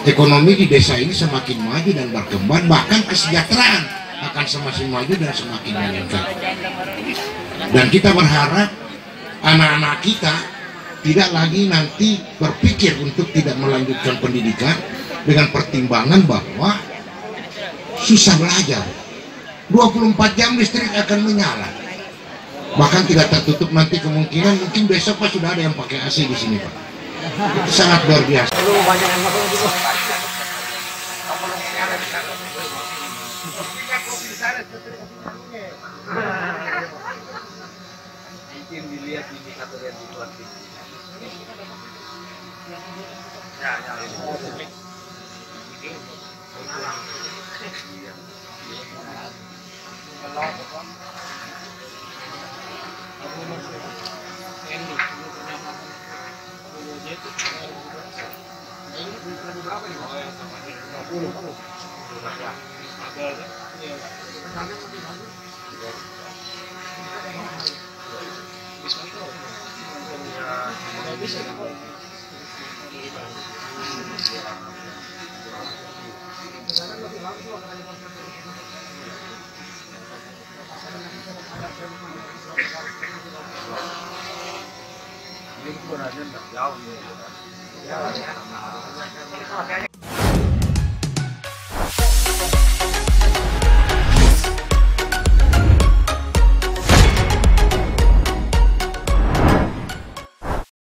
ekonomi di desa ini semakin maju dan berkembang, bahkan kesejahteraan akan semakin maju dan semakin meningkat. Dan kita berharap anak-anak kita tidak lagi nanti berpikir untuk tidak melanjutkan pendidikan dengan pertimbangan bahwa susah belajar. 24 jam listrik akan menyala. Bahkan tidak tertutup nanti kemungkinan mungkin besok Pak sudah ada yang pakai AC di sini Pak. Itu sangat luar biasa. Mungkin dilihat indikator yang dibuat ini. Ini